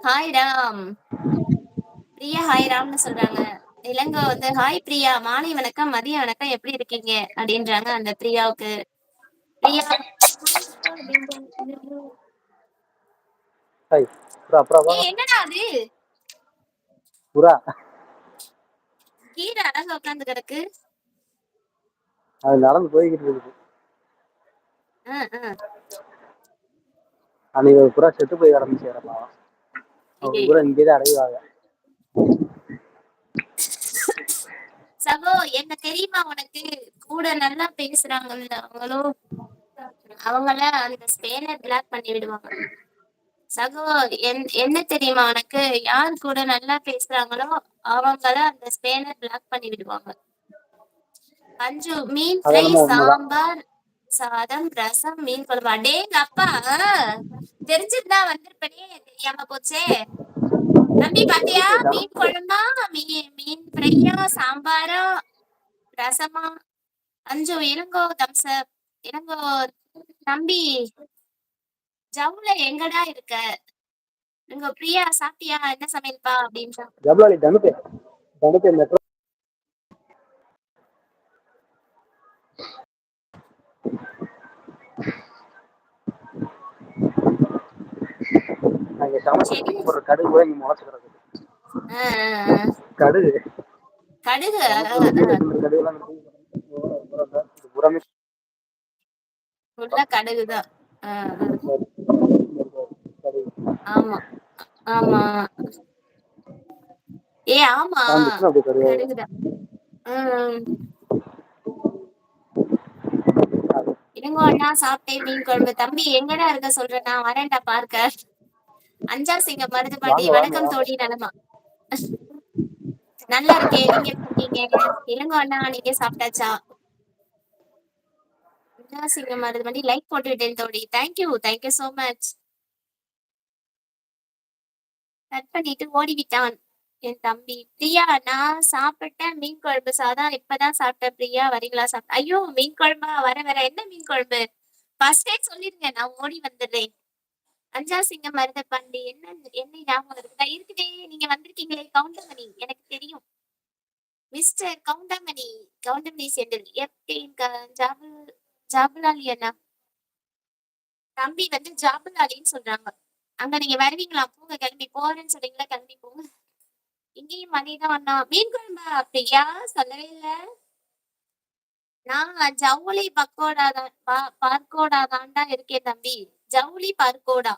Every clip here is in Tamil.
ஹாய் ராம். பிரியா ஹாய் ராம்னு சொல்றாங்க. இளங்கோ வந்து ஹாய் பிரியா, மாலை வணக்கம், மதிய வணக்கம், எப்படி இருக்கீங்க அப்படின்றாங்க அந்த பிரியாவுக்கு. பிரியா ஹாய் புறா புறா ஏ என்னடா அது புறா கீழே அழகா உட்காந்து கிடக்கு. அது நடந்து போய்கிட்டு இருக்குது. அன்னைக்கு ஒரு புறா செத்து போய் கிடந்துச்சு. அவங்க புறா இங்கேதான் அடைவாங்க. சகோ என்ன தெரியுமா உனக்கு? கூட நல்லா பேசுறாங்கல்ல அவங்களும், அவங்கள அந்த ஸ்பேனர் பிளாக் பண்ணி விடுவாங்க. சகோ என்ன தெரியுமா உனக்கு? யார் கூட நல்லா பேசுறாங்களோ அவங்கள அந்த ஸ்பேனர் பிளாக் பண்ணி விடுவாங்க. பஞ்சு மீன் ஃப்ரை, சாம்பார் சாதம், ரசம், மீன் குழம்பு. அடேங்க அப்பா, தெரிஞ்சிருந்தா வந்திருப்பனே, தெரியாம போச்சே. தம்பி பாத்தியா? மீன் குழம்பா, மீன் ஃப்ரையா, சாம்பாரா, ரசமா? அஞ்சு இளங்கோ தம்சப். இளங்கோ தம்பி ஜவுல எங்கடா இருக்க? இங்க பிரியா சாப்பிட்டியா, என்ன சமையல்பா அப்படின்றா. ஜபலாலி தனுப்பே தனுப்பே மெட்ரோ அங்க சமைச்சு ஒரு கடுகு கூட இங்க முளைச்சு கிடக்குது. கடுகு கடுகு கடுகுலாம் புறமே ஃபுல்லா கடுகுதான். ஆமா ஆமா ஏ ஆமா கடுகுதான். இளங்கோ அண்ணா சாப்பிட்டேன் மீன் குழம்பு. தம்பி எங்கடா இருக்க சொல்ற, நான் வரேன்டா பார்க்க. அஞ்சா சிங்க மருதுபாண்டி வணக்கம் தோழி, நலமா? நல்லா இருக்கேன், நீங்க எப்படி இருக்கீங்க? இளங்கோ அண்ணா நீங்க சாப்பிட்டாச்சா? அஞ்சா சிங்க மருதுபாண்டி லைக் போட்டு விட்டேன் தோழி. Thank you so much. கட் பண்ணிட்டு ஓடிவிட்டான் என் தம்பி. பிரியா நான் சாப்பிட்டேன் மீன் குழம்பு சாதம், இப்பதான் சாப்பிட்டேன். பிரியா வரீங்களா? சாப்பிட்டேன். ஐயோ மீன் குழம்பா, வர என்ன மீன் குழம்பு? ஃபர்ஸ்ட் டைம் சொல்லிருங்க, நான் ஓடி வந்துடுறேன். அஞ்சா சிங்கம் மருதப்பாண்டி என்ன ஞாபகம் இருக்குதா? இருக்குதே, நீங்க வந்திருக்கீங்களே கவுண்டமணி, எனக்கு தெரியும். மிஸ்டர் கவுண்டமணி செந்தில் எப்படி ஜாபுலாலி அண்ணா? தம்பி வந்து ஜாபுலாலின்னு சொல்றாங்க. அங்க நீங்க வருவீங்களா? போங்க, கிளம்பி போறேன்னு சொல்றீங்களா, கிளம்பி போங்க. இங்கேயும் மதியம் அண்ணா. மீன் குழம்பா? அப்படியா, சொல்லவே இல்ல. நான் ஜவுளி பார்க்கோடா தாண்டா இருக்கேன் தம்பி. ஜவுளி பார்க்கோடா.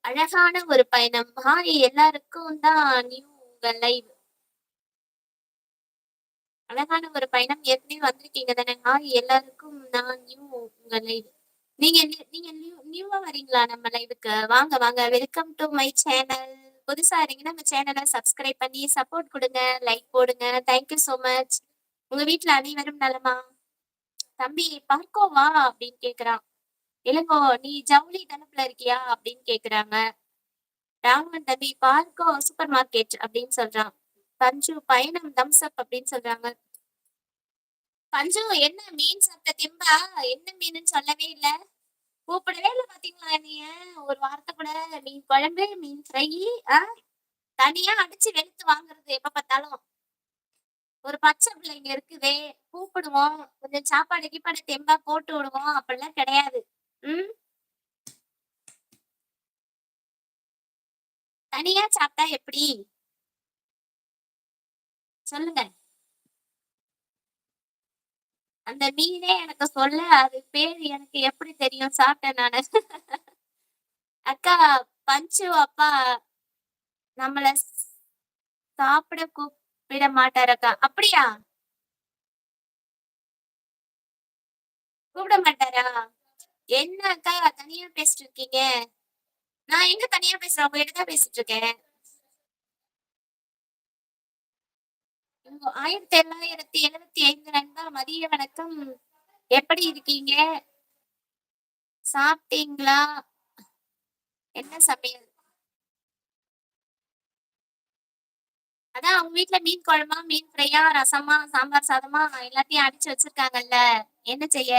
அழகான ஒரு பயணம். ஹாய் எல்லாருக்கும் தான் நியூ உங்க லைவ். அழகான ஒரு பயணம், ஏற்கனவே வந்திருக்கீங்க தானே? ஹாய் எல்லாருக்கும் நான் நியூ உங்க லைவ். நீங்க நீங்க நியூவா வரீங்களா நம்ம லைவுக்கு? வாங்க வாங்க, வெல்கம் டு மை சேனல். புதுசா இருந்தீங்கன்னா நம்ம சேனலை சப்ஸ்கிரைப் பண்ணி சப்போர்ட் கொடுங்க, லைக் போடுங்க. Thank you so much. உங்க வீட்டுல அனைவரும் நலமா? தம்பி பார்க்கோவா அப்படின்னு கேக்குறான். இளங்கோ நீ ஜவுளி தனப்புல இருக்கியா அப்படின்னு கேக்குறாங்க. ராமன் தம்பி பார்க்கோ சூப்பர் மார்க்கெட் அப்படின்னு சொல்றான். பஞ்சு பயணம் தம்ஸ் அப் அப்படின்னு சொல்றாங்க. பஞ்சு என்ன மீன் சாப்பிட்ட திம்பா? என்ன மீனுன்னு சொல்லவே இல்ல, கூப்பிடவே இல்ல பாத்தீங்களா? நீங்க ஒரு வார்த்தை கூட. மீன் குழம்பு, மீன் ஃப்ரை, தனியா அடிச்சு வெளுத்து வாங்குறது எப்ப பார்த்தாலும். ஒரு பச்சை பிள்ளைங்க இருக்குதே, கூப்பிடுவோம், கொஞ்சம் சாப்பாடு கீப்பாடு தெம்பா போட்டு விடுவோம், அப்படிலாம் கிடையாது. தனியா சாப்பிட்டா எப்படி சொல்லுங்க? அந்த மீனே எனக்கு சொல்ல, அது பேர் எனக்கு எப்படி தெரியும்? சாப்பிட்டேன் நானு. அக்கா பஞ்சு அப்பா நம்மள சாப்பிட கூப்பிட மாட்டாரக்கா. அப்படியா? கூப்பிட மாட்டாரா? என்ன அக்கா தனியா பேசிட்டு இருக்கீங்க? நான் எங்க தனியா பேசுறேன், உங்ககிட்ட தான் பேசிட்டு இருக்கேன். 1975 நண்பா, மதிய வணக்கம், எப்படி இருக்கீங்க? சாப்பிட்டீங்களா? என்ன சமையல்? அதான் அவங்க வீட்டுல மீன் குழம்பா, மீன் ஃப்ரையா, ரசமா, சாம்பார் சாதமா எல்லாத்தையும் அடிச்சு வச்சிருக்காங்கல்ல, என்ன செய்ய?